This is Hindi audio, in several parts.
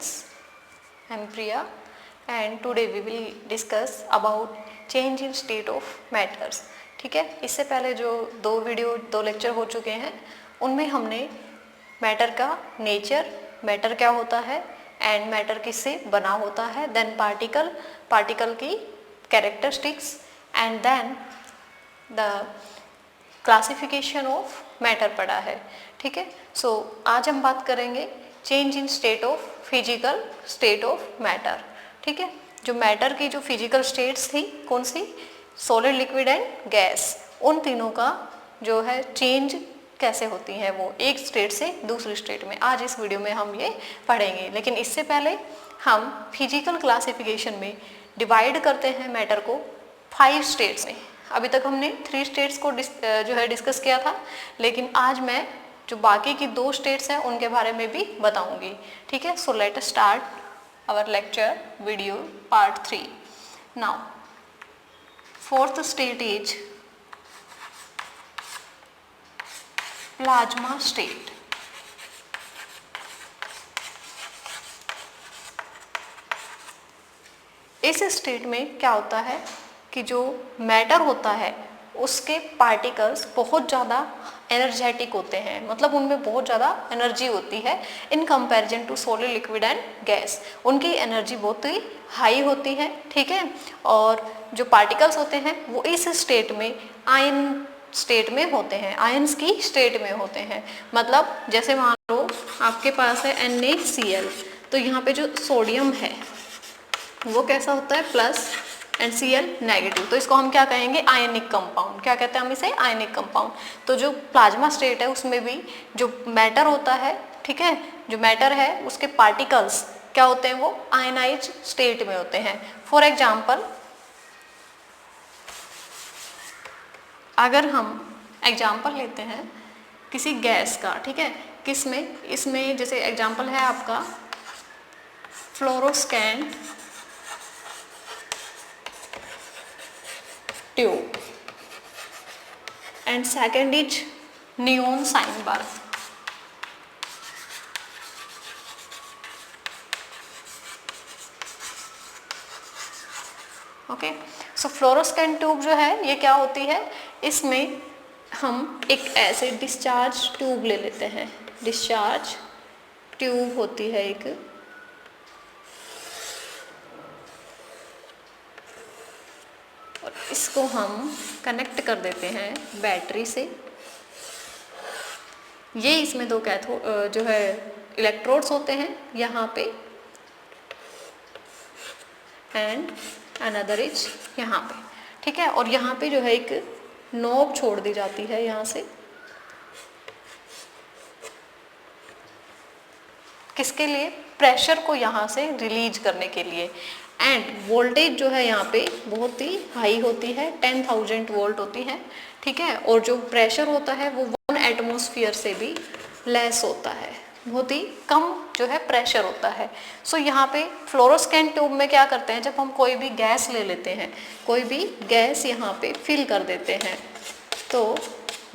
students. I am Priya and today we will discuss about change in state of matters. ठीक है, इससे पहले जो दो लेक्चर हो चुके हैं उनमें हमने मैटर का नेचर, मैटर क्या होता है एंड मैटर किससे बना होता है, देन पार्टिकल की characteristics and then the classification of matter पढ़ा है. ठीक है, सो आज हम बात करेंगे change in state of physical state of matter. ठीक है, जो मैटर की जो फिजिकल स्टेट्स थी कौन सी, सॉलिड, लिक्विड एंड गैस, उन तीनों का जो है चेंज कैसे होती हैं वो एक स्टेट से दूसरी स्टेट में, आज इस वीडियो में हम ये पढ़ेंगे. लेकिन इससे पहले हम फिजिकल क्लासिफिकेशन में डिवाइड करते हैं मैटर को 5 स्टेट्स में. अभी तक हमने 3 स्टेट्स को जो है डिस्कस किया था, लेकिन आज मैं जो बाकी की 2 स्टेट्स हैं उनके बारे में भी बताऊंगी. ठीक है, so let us start our lecture video part 3. Now fourth state is plasma state. इस स्टेट में क्या होता है कि जो मैटर होता है उसके पार्टिकल्स बहुत ज़्यादा एनर्जेटिक होते हैं, मतलब उनमें बहुत ज़्यादा एनर्जी होती है in comparison to solid, liquid and gas. उनकी एनर्जी बहुत ही हाई होती है. ठीक है, और जो पार्टिकल्स होते हैं वो इस स्टेट में आयन स्टेट में होते हैं, आयंस की स्टेट में होते हैं. मतलब जैसे मान लो आपके पास है NaCl, तो यहाँ पे जो सोडियम है वो कैसा होता है प्लस एंड Cl नेगेटिव, तो इसको हम क्या कहेंगे, आयनिक कंपाउंड. क्या कहते हैं हम इसे, आयनिक कंपाउंड. तो जो प्लाज्मा स्टेट है उसमें भी जो मैटर होता है, ठीक है, जो मैटर है उसके पार्टिकल्स क्या होते हैं, वो आयनाइज स्टेट में होते हैं. फॉर एग्जाम्पल अगर हम एग्जाम्पल लेते हैं किसी गैस का, ठीक है, किसमें, इसमें जैसे एग्जाम्पल है आपका fluorescent tube and second is neon sign bulb. Okay, so fluorescent tube जो है ये क्या होती है, इसमें हम एक ऐसे डिस्चार्ज ट्यूब ले लेते हैं. डिस्चार्ज ट्यूब होती है एक, और इसको हम कनेक्ट कर देते हैं बैटरी से. ये इसमें 2 जो है इलेक्ट्रोड्स होते हैं यहाँ पे एंड अनदर इज यहाँ पे. ठीक है, और यहाँ पे जो है एक नॉब छोड़ दी जाती है यहाँ से, किसके लिए, प्रेशर को यहाँ से रिलीज करने के लिए. एंड वोल्टेज जो है यहाँ पे बहुत ही हाई होती है, 10,000 वोल्ट होती है. ठीक है, और जो प्रेशर होता है वो 1 एटमॉस्फेयर से भी लेस होता है, बहुत ही कम जो है प्रेशर होता है. सो यहाँ पे फ्लोरोसेंट ट्यूब में क्या करते हैं, जब हम कोई भी गैस ले लेते हैं, कोई भी गैस यहाँ पे फिल कर देते हैं, तो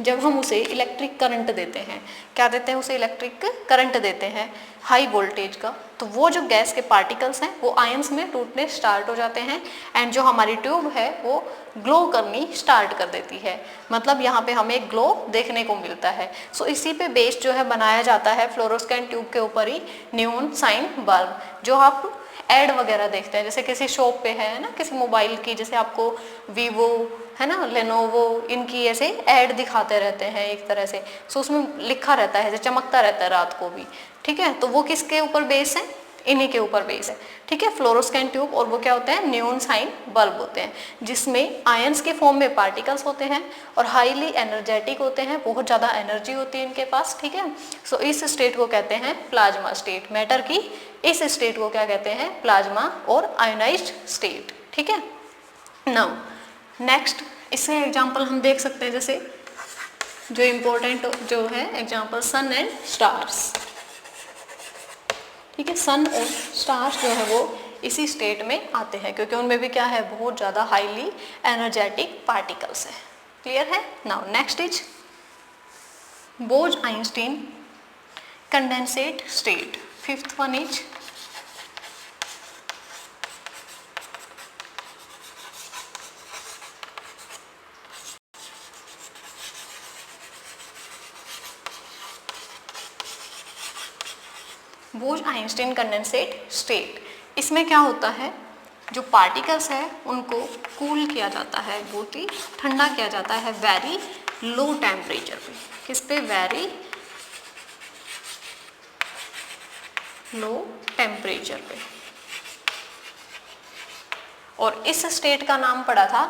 जब हम उसे इलेक्ट्रिक करंट देते हैं, क्या देते हैं, उसे इलेक्ट्रिक करंट देते हैं हाई वोल्टेज का, तो वो जो गैस के पार्टिकल्स हैं वो आयंस में टूटने स्टार्ट हो जाते हैं एंड जो हमारी ट्यूब है वो ग्लो करनी स्टार्ट कर देती है. मतलब यहाँ पे हमें एक ग्लो देखने को मिलता है. सो इसी पे बेस जो है बनाया जाता है फ्लोरोसेंट ट्यूब के ऊपर ही नियॉन साइन बल्ब, जो आप एड वगैरह देखते हैं, जैसे किसी शॉप पे है ना, किसी मोबाइल की, जैसे आपको वीवो है ना, लेनोवो, इनकी ऐसे ऐड दिखाते रहते हैं एक तरह से. सो उसमें लिखा रहता है, जैसे चमकता रहता है रात को भी. ठीक है, तो वो किसके ऊपर बेस है, इन्हीं के ऊपर बेस है. ठीक है, फ्लोरोसेंट ट्यूब, और वो क्या होते हैं, नियॉन साइन बल्ब होते हैं, जिसमें आयंस के फॉर्म में पार्टिकल्स होते हैं और हाईली एनर्जेटिक होते हैं, बहुत ज़्यादा एनर्जी होती है इनके पास. ठीक है, सो इस स्टेट को कहते हैं प्लाज्मा स्टेट. मैटर की इस स्टेट को क्या कहते हैं, प्लाज्मा और आयोनाइज्ड स्टेट. ठीक है, नाउ नेक्स्ट इससे एग्जाम्पल हम देख सकते हैं, जैसे जो इम्पोर्टेंट जो है एग्जाम्पल सन एंड स्टार्स. ठीक है, सन और स्टार्स जो है वो इसी स्टेट में आते हैं, क्योंकि उनमें भी क्या है, बहुत ज़्यादा हाईली एनर्जेटिक पार्टिकल्स है. क्लियर है. Now next is Bose Einstein condensate state. Fifth one is Bose Einstein condensate state. इसमें क्या होता है, जो पार्टिकल्स है उनको कूल किया जाता है, बहुत ही ठंडा किया जाता है वेरी लो टेम्परेचर पे। किस पे? वेरी लो टेम्परेचर पे। और इस स्टेट का नाम पड़ा था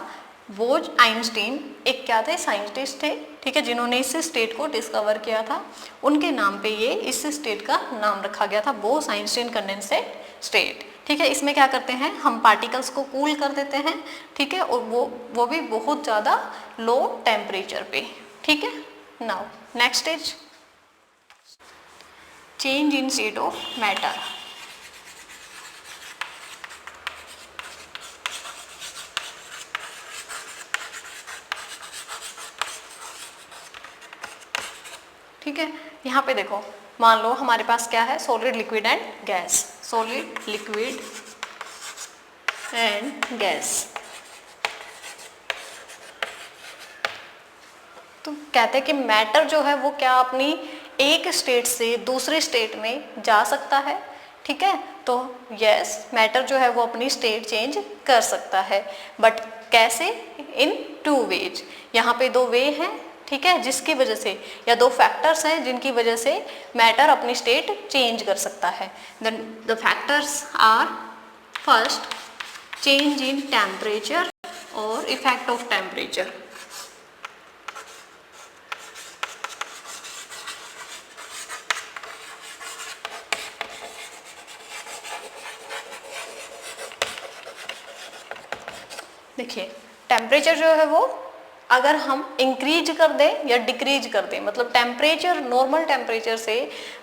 बोज-आइंस्टीन। एक क्या थे? साइंटिस्ट थे, ठीक है, जिन्होंने इस स्टेट को डिस्कवर किया था। उनके नाम पे ये इस स्टेट का नाम रखा गया था, बोज-आइंस्टीन कंडेंसेट स्टेट। ठीक है, इसमें क्या करते हैं हम, पार्टिकल्स को कूल कर देते हैं, ठीक है, और वो भी बहुत ज़्यादा लो टेम्परेचर पे। ठीक है, now next stage, change in state of matter. ठीक है, यहाँ पे देखो, मान लो हमारे पास क्या है, solid, liquid and gas. Solid, liquid and gas. तो कहते हैं कि मैटर जो है वो क्या अपनी एक स्टेट से दूसरे स्टेट में जा सकता है। ठीक है, तो यस, मैटर जो है वो अपनी स्टेट चेंज कर सकता है, बट कैसे? इन 2 वेज। यहाँ पे 2 वे हैं, ठीक है, जिसकी वजह से, या 2 फैक्टर्स हैं जिनकी वजह से मैटर अपनी स्टेट चेंज कर सकता है। The factors are, first, change in temperature और इफेक्ट ऑफ टेम्परेचर। देखिए, टेम्परेचर जो है वो अगर हम इंक्रीज कर दें या डिक्रीज कर दें, मतलब टेम्परेचर, नॉर्मल टेम्परेचर से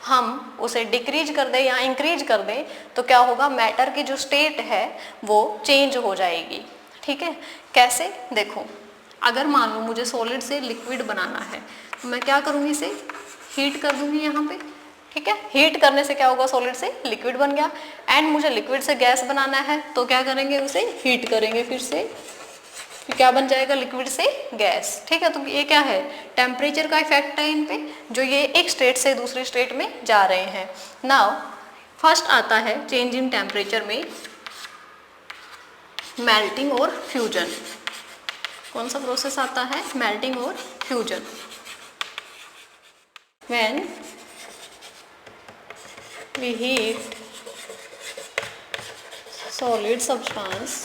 हम उसे डिक्रीज कर दें या इंक्रीज कर दें, तो क्या होगा, मैटर की जो स्टेट है वो चेंज हो जाएगी। ठीक है, कैसे? देखो, अगर मान लो मुझे सॉलिड से लिक्विड बनाना है, तो मैं क्या करूँगी, इसे हीट कर दूँगी यहाँ पे। ठीक है, हीट करने से क्या होगा, सॉलिड से लिक्विड बन गया। एंड मुझे लिक्विड से गैस बनाना है, तो क्या करेंगे, उसे हीट करेंगे, फिर से क्या बन जाएगा, लिक्विड से गैस। ठीक है, तो ये क्या है, टेम्परेचर का इफेक्ट है इन पे, जो ये एक स्टेट से दूसरी स्टेट में जा रहे हैं। नाउ फर्स्ट आता है चेंज इन टेम्परेचर में मेल्टिंग और फ्यूजन। कौन सा प्रोसेस आता है, मेल्टिंग और fusion. When we heat solid substance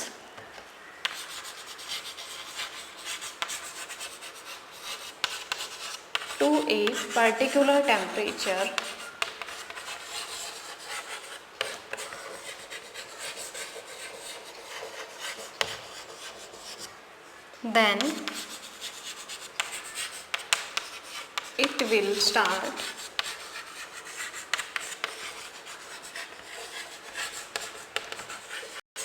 to a particular temperature, then it will start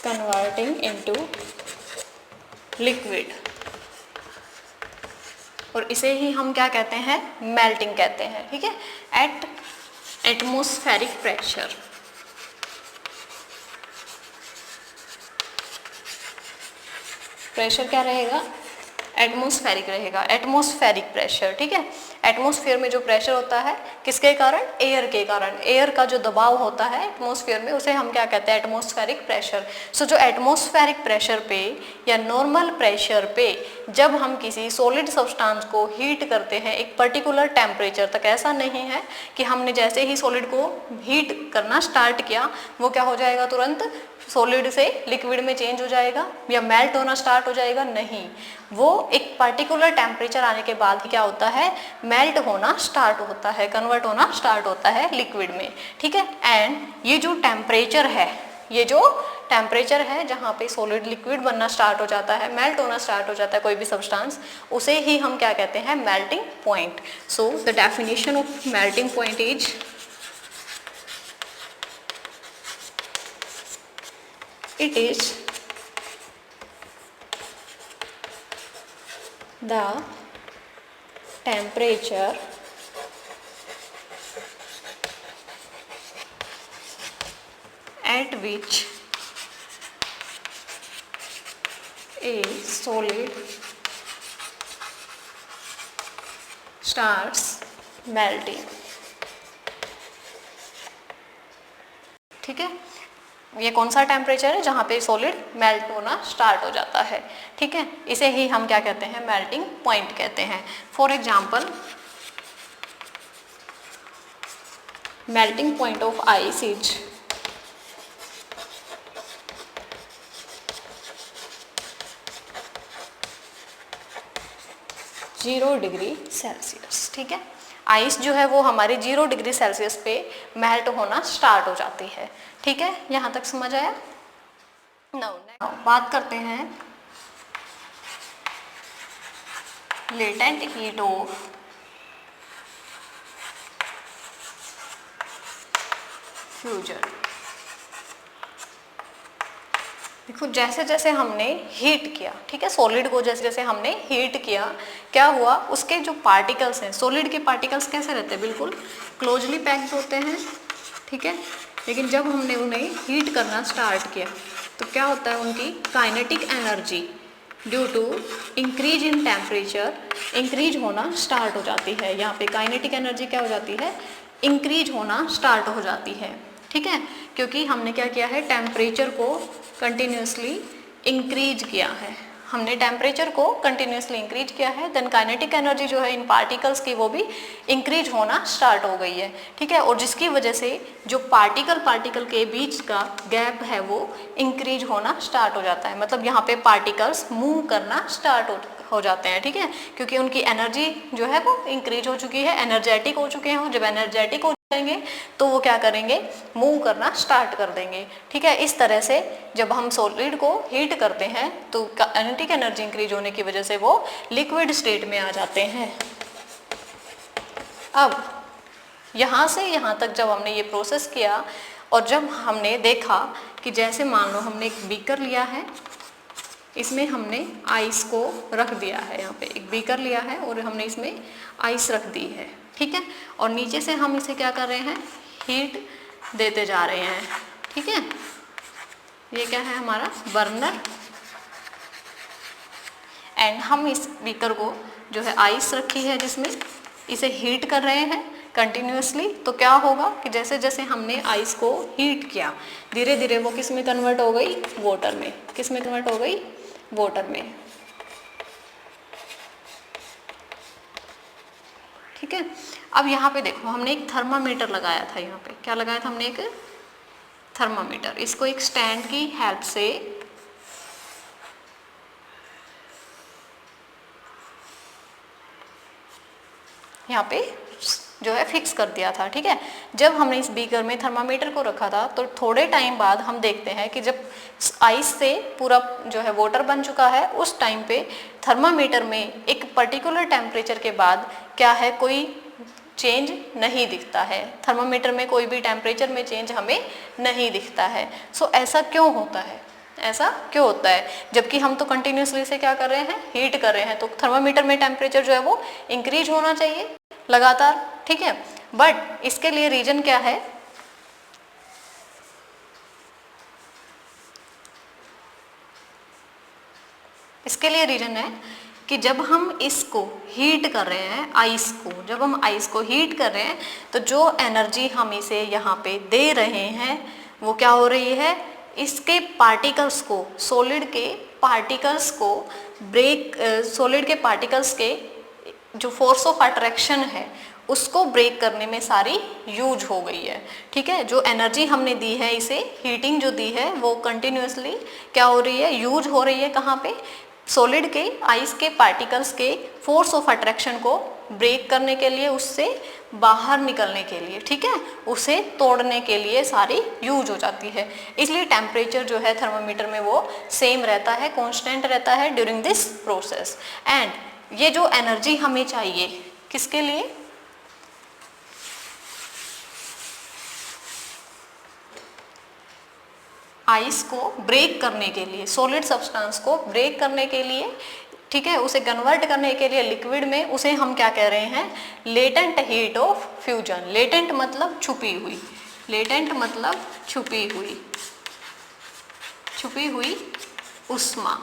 converting into liquid, और इसे ही हम क्या कहते हैं, मेल्टिंग कहते हैं। ठीक है, एट एटमॉस्फेरिक प्रेशर। प्रेशर क्या रहेगा, एटमॉस्फेरिक रहेगा, एटमॉस्फेरिक प्रेशर। ठीक है, एटमॉस्फेयर में जो प्रेशर होता है, किसके कारण, एयर के कारण। एयर का जो दबाव होता है एटमॉस्फेयर में, उसे हम क्या कहते हैं, एटमॉस्फेरिक प्रेशर। सो जो एटमॉस्फेरिक प्रेशर पे या नॉर्मल प्रेशर पे जब हम किसी सॉलिड सब्सटेंस को हीट करते हैं एक पर्टिकुलर टेम्परेचर तक, ऐसा नहीं है कि हमने जैसे ही सॉलिड को हीट करना स्टार्ट किया वो क्या हो जाएगा, तुरंत सॉलिड से लिक्विड में चेंज हो जाएगा या मेल्ट होना स्टार्ट हो जाएगा। नहीं, वो एक पर्टिकुलर टेम्परेचर आने के बाद क्या होता है, मेल्ट होना स्टार्ट होता है, कन्वर्ट होना स्टार्ट होता है लिक्विड में। ठीक है, एंड ये जो टेम्परेचर है, ये जो टेम्परेचर है जहाँ पे सॉलिड लिक्विड बनना स्टार्ट हो जाता है, मेल्ट होना स्टार्ट हो जाता है कोई भी सब्सटेंस, उसे ही हम क्या कहते हैं, melting point. So the definition of melting point is it is the temperature at which a solid starts melting. ठीक है, ये कौन सा टेम्परेचर है जहाँ पे सॉलिड मेल्ट होना स्टार्ट हो जाता है। ठीक है, इसे ही हम क्या कहते हैं, मेल्टिंग पॉइंट कहते हैं। For example, melting point of ice is 0 degree Celsius. ठीक है, आइस जो है वो हमारे 0 डिग्री सेल्सियस पे मेल्ट होना स्टार्ट हो जाती है। ठीक है, यहाँ तक समझ आया? नाउ बात करते हैं लेटेंट हीट ऑफ फ्यूजन। देखो, जैसे जैसे हमने हीट किया, ठीक है, सॉलिड को जैसे जैसे हमने हीट किया, क्या हुआ, उसके जो पार्टिकल्स हैं, सॉलिड के पार्टिकल्स कैसे रहते हैं, बिल्कुल क्लोजली पैक्ड होते हैं। ठीक है, लेकिन जब हमने उन्हें हीट करना स्टार्ट किया तो क्या होता है, उनकी kinetic energy due to increase in temperature increase होना स्टार्ट हो जाती है। यहाँ पे काइनेटिक एनर्जी क्या हो जाती है, इंक्रीज होना स्टार्ट हो जाती है। ठीक है, क्योंकि हमने क्या किया है, टेम्परेचर को कंटिन्यूसली इंक्रीज किया है, हमने टेम्परेचर को कंटिन्यूसली इंक्रीज किया है, देन काइनेटिक एनर्जी जो है इन पार्टिकल्स की वो भी इंक्रीज होना स्टार्ट हो गई है। ठीक है, और जिसकी वजह से जो पार्टिकल के बीच का गैप है वो इंक्रीज होना स्टार्ट हो जाता है। मतलब यहाँ पे पार्टिकल्स मूव करना स्टार्ट हो जाते हैं। ठीक है, क्योंकि उनकी एनर्जी जो है वो इंक्रीज हो चुकी है, एनर्जेटिक हो चुके हैं। जब एनर्जेटिक हो जाएंगे तो वो क्या करेंगे, मूव करना स्टार्ट कर देंगे। ठीक है, इस तरह से जब हम सॉलिड को हीट करते हैं तो काइनेटिक एनर्जी इंक्रीज होने की वजह से वो लिक्विड स्टेट में आ जाते हैं। अब यहाँ से यहाँ तक जब हमने ये प्रोसेस किया और जब हमने देखा कि जैसे मान लो हमने एक बीकर लिया है, इसमें हमने आइस को रख दिया है, यहाँ पे एक बीकर लिया है और हमने इसमें आइस रख दी है। ठीक है, और नीचे से हम इसे क्या कर रहे हैं, हीट देते जा रहे हैं। ठीक है, ये क्या है हमारा बर्नर, एंड हम इस बीकर को जो है आइस रखी है जिसमें इसे हीट कर रहे हैं कंटिन्यूसली। तो क्या होगा कि जैसे जैसे हमने आइस को हीट किया, धीरे धीरे वो किस में कन्वर्ट हो गई, वाटर में। किस में कन्वर्ट हो गई, वाटर में। ठीक है, अब यहाँ पे देखो हमने एक थर्मामीटर लगाया था, यहाँ पे क्या लगाया था हमने, एक थर्मामीटर। इसको एक स्टैंड की हेल्प से यहाँ पे जो है फिक्स कर दिया था। ठीक है, जब हमने इस बीकर में थर्मामीटर को रखा था तो थोड़े टाइम बाद हम देखते हैं कि जब आइस से पूरा जो है वाटर बन चुका है, उस टाइम पे थर्मामीटर में एक पर्टिकुलर टेम्परेचर के बाद क्या है, कोई चेंज नहीं दिखता है। थर्मामीटर में कोई भी टेम्परेचर में चेंज हमें नहीं दिखता है। सो ऐसा क्यों होता है, ऐसा क्यों होता है, जबकि हम तो कंटिन्यूसली से क्या कर रहे हैं, हीट कर रहे हैं। तो थर्मामीटर में टेम्परेचर जो है वो इंक्रीज होना चाहिए लगातार। ठीक है, बट इसके लिए रीजन क्या है, इसके लिए रीजन है कि जब हम इसको हीट कर रहे हैं, आइस को, जब हम आइस को हीट कर रहे हैं तो जो एनर्जी हम इसे यहाँ पे दे रहे हैं वो क्या हो रही है, इसके पार्टिकल्स को, सॉलिड के पार्टिकल्स को ब्रेक, सॉलिड के पार्टिकल्स के जो फोर्स ऑफ अट्रैक्शन है उसको ब्रेक करने में सारी यूज हो गई है। ठीक है, जो एनर्जी हमने दी है, इसे हीटिंग जो दी है वो कंटिन्यूसली क्या हो रही है, यूज हो रही है। कहाँ पे, सॉलिड के, आइस के पार्टिकल्स के फोर्स ऑफ अट्रैक्शन को ब्रेक करने के लिए, उससे बाहर निकलने के लिए, ठीक है, उसे तोड़ने के लिए सारी यूज हो जाती है। इसलिए टेम्परेचर जो है थर्मामीटर में वो सेम रहता है, कांस्टेंट रहता है ड्यूरिंग दिस प्रोसेस। एंड ये जो एनर्जी हमें चाहिए किसके लिए, आइस को ब्रेक करने के लिए, सॉलिड सब्सटेंस को ब्रेक करने के लिए, ठीक है, उसे कन्वर्ट करने के लिए लिक्विड में, उसे हम क्या कह रहे हैं, latent heat of fusion. Latent मतलब छुपी हुई, लेटेंट मतलब छुपी हुई, छुपी हुई उष्मा।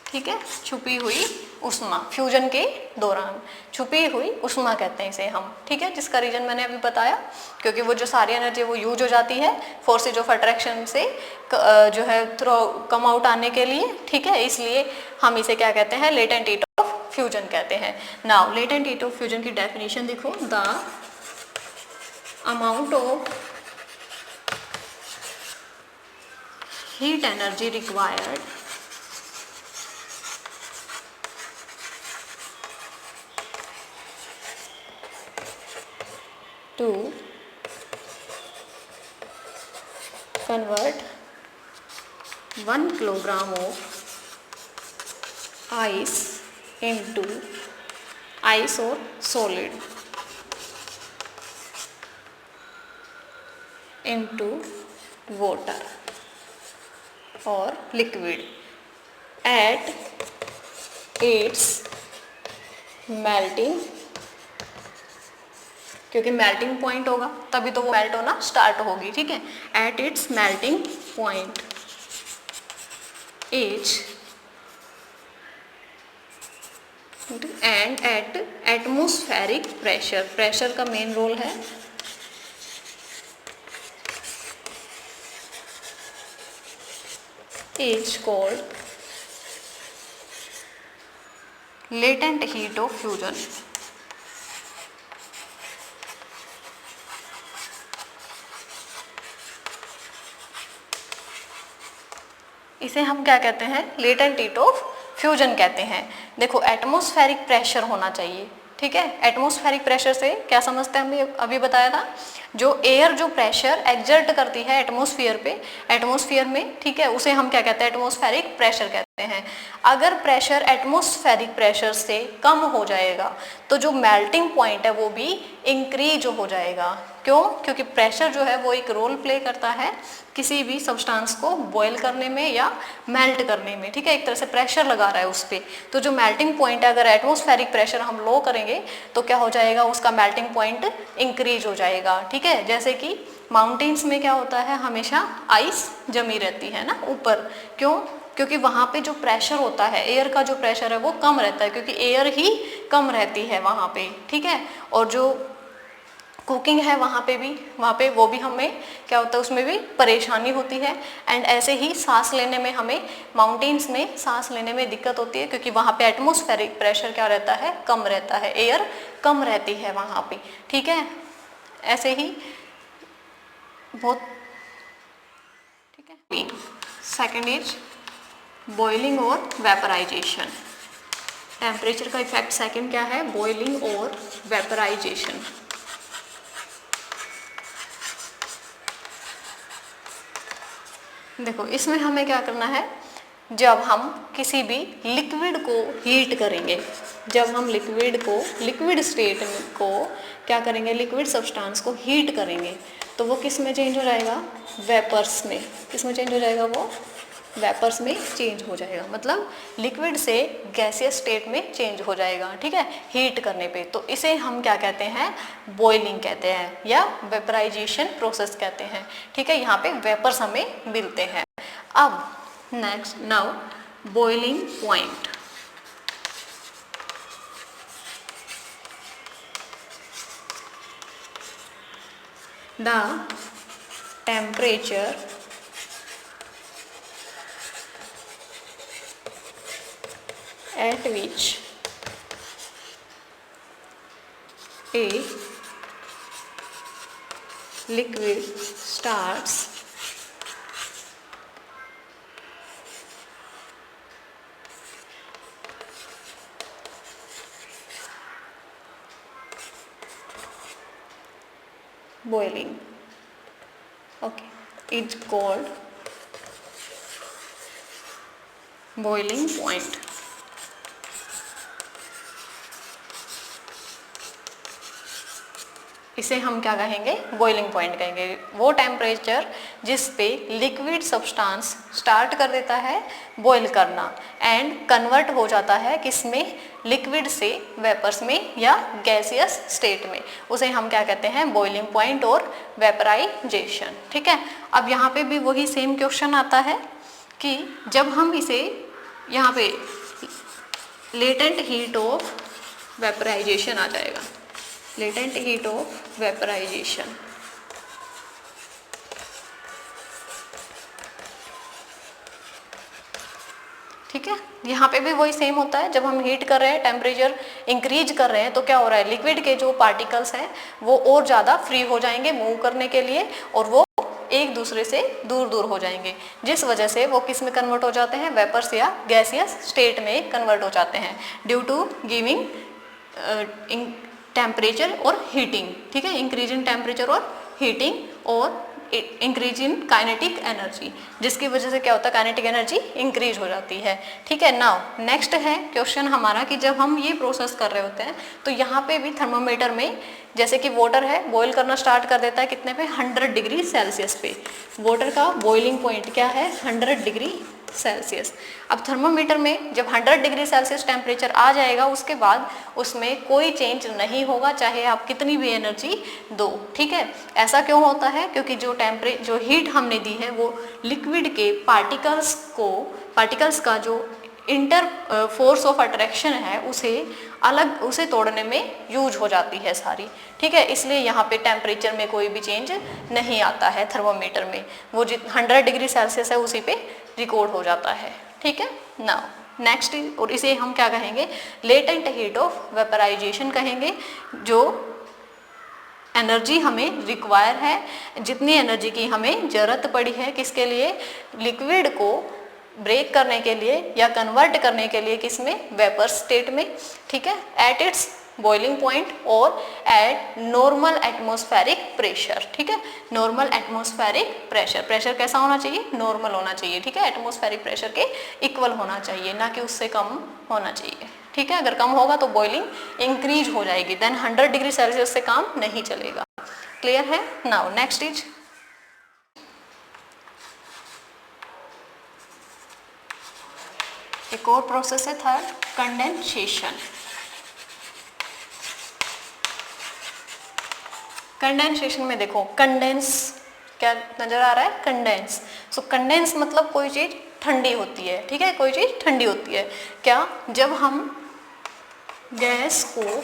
ठीक है, छुपी हुई ऊष्मा, फ्यूजन के दौरान छुपी हुई ऊष्मा कहते हैं इसे हम, ठीक है, जिसका रीजन मैंने अभी बताया, क्योंकि वो जो सारी एनर्जी वो यूज हो जाती है फोर्सेज ऑफ अट्रैक्शन से जो है थ्रो कम आउट आने के लिए, ठीक है, इसलिए हम इसे क्या कहते हैं, लेटेंट हीट ऑफ फ्यूजन कहते हैं। Now latent heat of fusion की डेफिनेशन देखो, the amount of heat energy required to convert 1 kilogram of ice into ice or solid into water और लिक्विड एट इट्स मेल्टिंग, क्योंकि मेल्टिंग पॉइंट होगा तभी तो वो मेल्ट होना स्टार्ट होगी, ठीक है, at its melting point as and at atmospheric pressure, pressure का मेन रोल है, is called latent heat of fusion। इसे हम क्या कहते हैं, लेटेंट हीट ऑफ फ्यूजन कहते हैं। देखो एटमॉस्फेरिक प्रेशर होना चाहिए, ठीक है, एटमॉस्फेरिक प्रेशर से क्या समझते हैं, हमने अभी बताया था, जो एयर जो प्रेशर एक्सर्ट करती है एटमॉस्फेयर पे, एटमॉस्फेयर में, ठीक है, उसे हम क्या कहते हैं, एटमॉस्फेरिक प्रेशर कहते हैं। अगर प्रेशर एटमॉस्फेरिक प्रेशर से कम हो जाएगा तो जो मेल्टिंग पॉइंट है वो भी इंक्रीज हो जाएगा। क्यों? क्योंकि प्रेशर जो है वो एक रोल प्ले करता है किसी भी सब्सटेंस को बॉयल करने में या मेल्ट करने में, ठीक है, एक तरह से प्रेशर लगा रहा है उस पर। तो जो मेल्टिंग पॉइंट है, अगर एटमॉस्फेरिक प्रेशर हम लो करेंगे तो क्या हो जाएगा, उसका मेल्टिंग पॉइंट इंक्रीज हो जाएगा, ठीक है। जैसे कि माउंटेन्स में क्या होता है, हमेशा आइस जमी रहती है ना ऊपर, क्यों? क्योंकि वहाँ पे जो प्रेशर होता है, एयर का जो प्रेशर है वो कम रहता है, क्योंकि एयर ही कम रहती है वहाँ पे, ठीक है। और जो कुकिंग है वहाँ पे वो भी हमें क्या होता है, उसमें भी परेशानी होती है। एंड ऐसे ही सांस लेने में, हमें माउंटेन्स में सांस लेने में दिक्कत होती है, क्योंकि वहाँ पे एटमॉस्फेरिक प्रेशर क्या रहता है, कम रहता है, एयर कम रहती है वहाँ पे, ठीक है। ऐसे ही बहुत, ठीक है। सेकेंड इज बॉइलिंग और वेपराइजेशन। टेम्परेचर का इफेक्ट सेकेंड क्या है, बॉइलिंग और वेपराइजेशन। देखो इसमें हमें क्या करना है, जब हम किसी भी लिक्विड को हीट करेंगे, जब हम लिक्विड स्टेट को क्या करेंगे, लिक्विड सब्सटेंस को हीट करेंगे, तो वो किस में चेंज हो जाएगा, वेपर्स में। किस में चेंज हो जाएगा, वो वेपर्स में चेंज हो जाएगा, मतलब लिक्विड से गैसियस स्टेट में चेंज हो जाएगा, ठीक है, हीट करने पे। तो इसे हम क्या कहते हैं, बॉइलिंग कहते हैं या वेपराइजेशन प्रोसेस कहते हैं, ठीक है। यहाँ पे वेपर्स हमें मिलते हैं। अब next, now boiling point. The temperature at which a liquid starts boiling, okay, it's called boiling point। इसे हम क्या कहेंगे, बॉइलिंग पॉइंट कहेंगे। वो टेम्परेचर जिस पे लिक्विड सब्सटेंस स्टार्ट कर देता है बॉईल करना एंड कन्वर्ट हो जाता है किसमें, लिक्विड से वेपर्स में या गैसियस स्टेट में, उसे हम क्या कहते हैं, बॉइलिंग पॉइंट और वेपराइजेशन, ठीक है। अब यहाँ पे भी वही सेम क्वेश्चन आता है कि जब हम इसे यहाँ पे लेटेंट हीट ऑफ वेपराइजेशन आ जाएगा, लेटेंट हीट ऑफ वेपराइजेशन। ठीक है, यहाँ पे भी वही सेम होता है, जब हम हीट कर रहे हैं, टेम्परेचर इंक्रीज कर रहे हैं, तो क्या हो रहा है, लिक्विड के जो पार्टिकल्स हैं वो और ज़्यादा फ्री हो जाएंगे मूव करने के लिए, और वो एक दूसरे से दूर दूर हो जाएंगे, जिस वजह से वो किस में कन्वर्ट हो जाते हैं, वेपर्स या गैसियस स्टेट में कन्वर्ट हो जाते हैं, ड्यू टू गिविंग टेम्परेचर और हीटिंग। ठीक है, इंक्रीज इन टेम्परेचर और हीटिंग और इंक्रीज इन काइनेटिक एनर्जी, जिसकी वजह से क्या होता है, काइनेटिक एनर्जी इंक्रीज हो जाती है। ठीक है, नाउ नेक्स्ट है क्वेश्चन हमारा कि जब हम ये प्रोसेस कर रहे होते हैं तो यहाँ पे भी थर्मामीटर में जैसे कि वाटर है बॉईल करना स्टार्ट कर देता है कितने पे, 100 डिग्री सेल्सियस पे। वाटर का बॉइलिंग पॉइंट क्या है, 100 डिग्री सेल्सियस। अब थर्मामीटर में जब 100 डिग्री सेल्सियस टेम्परेचर आ जाएगा उसके बाद उसमें कोई चेंज नहीं होगा, चाहे आप कितनी भी एनर्जी दो। ठीक है, ऐसा क्यों होता है, क्योंकि जो हीट हमने दी है वो लिक्विड के पार्टिकल्स का जो इंटर फोर्स ऑफ अट्रैक्शन है उसे तोड़ने में यूज हो जाती है सारी। ठीक है, इसलिए यहाँ पे टेम्परेचर में कोई भी चेंज नहीं आता है थर्मामीटर में, वो 100 डिग्री सेल्सियस है उसी पे रिकॉर्ड हो जाता है। ठीक है, नाउ नेक्स्ट, और इसे हम क्या कहेंगे, लेटेंट हीट ऑफ वेपराइजेशन कहेंगे। जो एनर्जी हमें रिक्वायर है, जितनी एनर्जी की हमें ज़रूरत पड़ी है किसके लिए, लिक्विड को ब्रेक करने के लिए या कन्वर्ट करने के लिए, किसमें, वेपर स्टेट में। ठीक है, एट इट्स बॉइलिंग पॉइंट और एट नॉर्मल एटमॉस्फेरिक प्रेशर। ठीक है, नॉर्मल एटमॉस्फेरिक प्रेशर, प्रेशर कैसा होना चाहिए, नॉर्मल होना चाहिए। ठीक है, एटमॉस्फेरिक प्रेशर के इक्वल होना चाहिए, ना कि उससे कम होना चाहिए। ठीक है, अगर कम होगा तो बॉइलिंग इंक्रीज हो जाएगी, देन 100 डिग्री सेल्सियस से काम नहीं चलेगा। क्लियर है, नाउ नेक्स्ट इज एक और प्रोसेस है थर्ड, कंडेंसेशन। कंडेंसेशन में देखो, कंडेंस क्या नजर आ रहा है, कंडेंस। सो कंडेंस मतलब कोई चीज ठंडी होती है। ठीक है, कोई चीज ठंडी होती है क्या, जब हम गैस को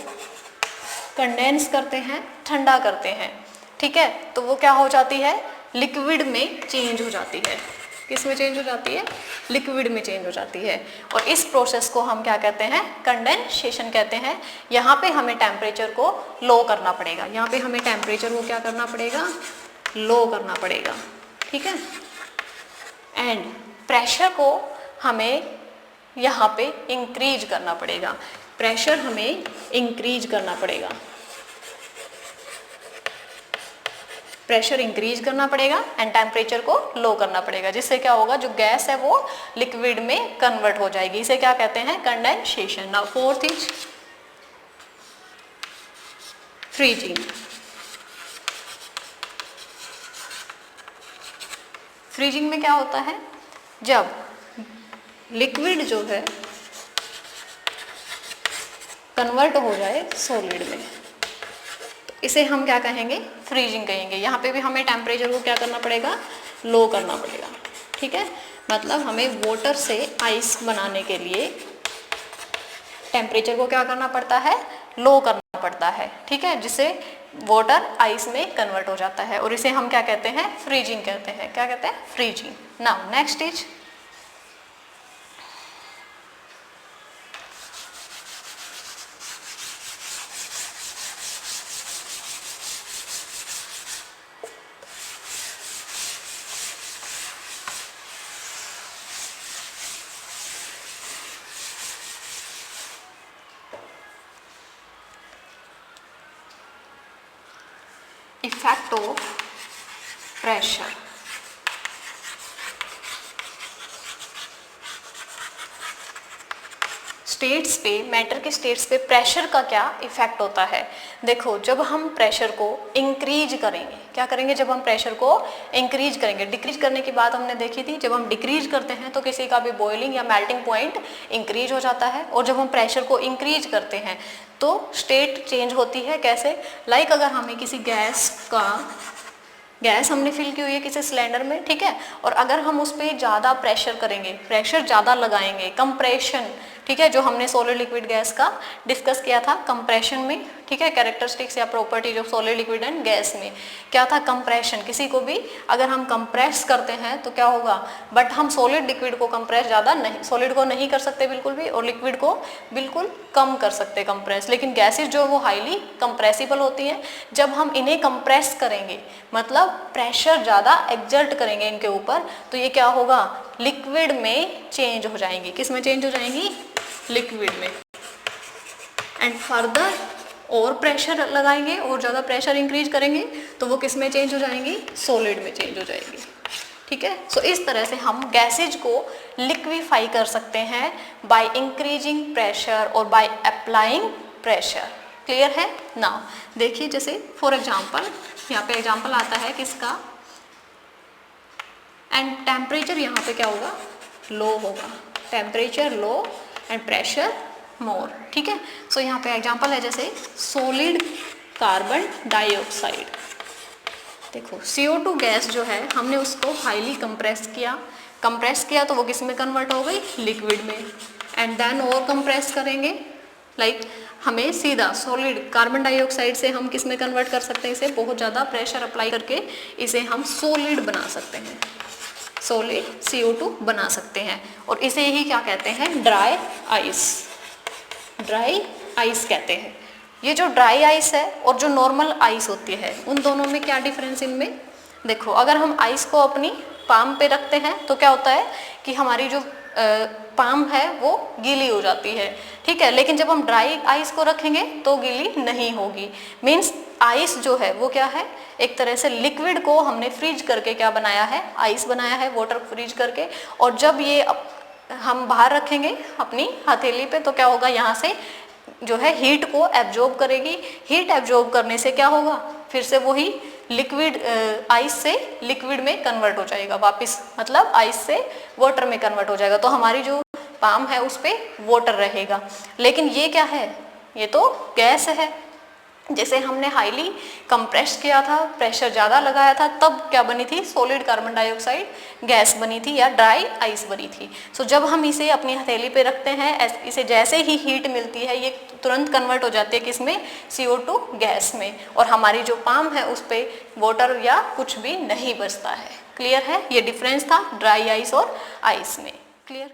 कंडेंस करते हैं, ठंडा करते हैं, ठीक है, तो वो क्या हो जाती है, लिक्विड में चेंज हो जाती है। किस में चेंज हो जाती है, लिक्विड में चेंज हो जाती है। और इस प्रोसेस को हम क्या कहते हैं, कंडेंसेशन कहते हैं। यहाँ पे हमें टेम्परेचर को लो करना पड़ेगा, यहाँ पे हमें टेम्परेचर को क्या करना पड़ेगा, लो करना पड़ेगा। ठीक है, एंड प्रेशर को हमें यहाँ पे इंक्रीज करना पड़ेगा, प्रेशर हमें इंक्रीज करना पड़ेगा, प्रेशर इंक्रीज करना पड़ेगा एंड टेम्परेचर को लो करना पड़ेगा, जिससे क्या होगा, जो गैस है वो लिक्विड में कन्वर्ट हो जाएगी। इसे क्या कहते हैं, condensation. Now fourth is freezing. Freezing में क्या होता है, जब लिक्विड जो है कन्वर्ट हो जाए सॉलिड में, तो इसे हम क्या कहेंगे, फ्रीजिंग कहेंगे। यहाँ पे भी हमें टेम्परेचर को क्या करना पड़ेगा, लो करना पड़ेगा। ठीक है, मतलब हमें वाटर से आइस बनाने के लिए टेम्परेचर को क्या करना पड़ता है, लो करना पड़ता है। ठीक है, जिससे वाटर आइस में कन्वर्ट हो जाता है, और इसे हम क्या कहते हैं, फ्रीजिंग कहते हैं। क्या कहते हैं, freezing. Now next is effect of pressure. States पे, मैटर के स्टेट्स पे प्रेशर का क्या इफेक्ट होता है। देखो, जब हम प्रेशर को इंक्रीज करेंगे, क्या करेंगे, जब हम प्रेशर को इंक्रीज करेंगे, डिक्रीज करने की बात हमने देखी थी, जब हम डिक्रीज करते हैं तो किसी का भी बॉइलिंग या मेल्टिंग पॉइंट इंक्रीज हो जाता है, और जब हम प्रेशर को इंक्रीज करते हैं तो स्टेट चेंज होती है। कैसे, लाइक अगर हमें किसी गैस का गैस हमने फिल की हुई है किसी सिलेंडर में, ठीक है, और अगर हम उस पर ज़्यादा प्रेशर करेंगे, प्रेशर ज़्यादा लगाएंगे, कंप्रेशन, ठीक है, जो हमने सॉलिड लिक्विड गैस का डिस्कस किया था कंप्रेशन में, ठीक है, कैरेक्टरिस्टिक्स या properties of solid liquid and gas में क्या था, कंप्रेशन। किसी को भी अगर हम कंप्रेस करते हैं तो क्या होगा, बट हम सॉलिड लिक्विड को कंप्रेस ज़्यादा नहीं, सॉलिड को नहीं कर सकते बिल्कुल भी, और लिक्विड को बिल्कुल कम कर सकते कंप्रेस। लेकिन गैसेज जो वो हाईली कंप्रेसिबल होती हैं। जब हम इन्हें कंप्रेस करेंगे, मतलब प्रेशर ज़्यादा एक्सर्ट करेंगे इनके ऊपर, तो ये क्या होगा, लिक्विड में चेंज हो जाएंगी। किस में चेंज हो जाएंगी, लिक्विड में। एंड फर्दर और प्रेशर लगाएंगे और ज़्यादा प्रेशर इंक्रीज करेंगे तो वो किस में चेंज हो जाएंगी, सॉलिड में चेंज हो जाएगी, ठीक है। सो इस तरह से हम गैसेज को लिक्विफाई कर सकते हैं बाय इंक्रीजिंग प्रेशर और बाय अप्लाइंग प्रेशर। क्लियर है। नाउ देखिए, जैसे फॉर एग्जांपल यहाँ पे एग्जांपल आता है किसका, एंड टेम्परेचर यहाँ पे क्या होगा, लो होगा, टेम्परेचर लो एंड प्रेशर मोर, ठीक है। सो यहाँ पे एग्जांपल है जैसे सॉलिड कार्बन डाइऑक्साइड। देखो CO2 गैस जो है हमने उसको हाईली कंप्रेस किया तो वो किस में कन्वर्ट हो गई, लिक्विड में। एंड देन और कंप्रेस करेंगे, लाइक हमें सीधा सॉलिड कार्बन डाइऑक्साइड से हम किस में कन्वर्ट कर सकते हैं, इसे बहुत ज़्यादा प्रेशर अप्लाई करके इसे हम सॉलिड बना सकते हैं, सॉलिड CO2 बना सकते हैं। और इसे ही क्या कहते हैं, ड्राई आइस, ड्राई आइस कहते हैं। ये जो ड्राई आइस है और जो नॉर्मल आइस होती है, उन दोनों में क्या डिफरेंस इनमें, देखो अगर हम आइस को अपनी पाम पे रखते हैं तो क्या होता है कि हमारी जो पाम है वो गीली हो जाती है, ठीक है, लेकिन जब हम ड्राई आइस को रखेंगे तो गीली नहीं होगी। मीन्स आइस जो है वो क्या है, एक तरह से लिक्विड को हमने फ्रीज करके क्या बनाया है, आइस बनाया है, वाटर फ्रीज करके। और जब ये हम बाहर रखेंगे अपनी हथेली पे तो क्या होगा, यहाँ से जो है हीट को एब्जॉर्ब करेगी। हीट एब्जॉर्ब करने से क्या होगा, फिर से वही लिक्विड आइस से लिक्विड में कन्वर्ट हो जाएगा वापस, मतलब आइस से वाटर में कन्वर्ट हो जाएगा। तो हमारी जो पाम है उस पर वाटर रहेगा। लेकिन ये क्या है, ये तो गैस है। जैसे हमने हाईली कंप्रेस किया था, प्रेशर ज़्यादा लगाया था, तब क्या बनी थी, सॉलिड कार्बन डाइऑक्साइड गैस बनी थी या ड्राई आइस बनी थी। सो जब हम इसे अपनी हथेली पे रखते हैं, इसे जैसे ही हीट मिलती है ये तुरंत कन्वर्ट हो जाती है किसमें, CO2 गैस में, और हमारी जो पाम है उस पर वाटर या कुछ भी नहीं बचता है। क्लियर है, ये डिफरेंस था ड्राई आइस और आइस में। क्लियर।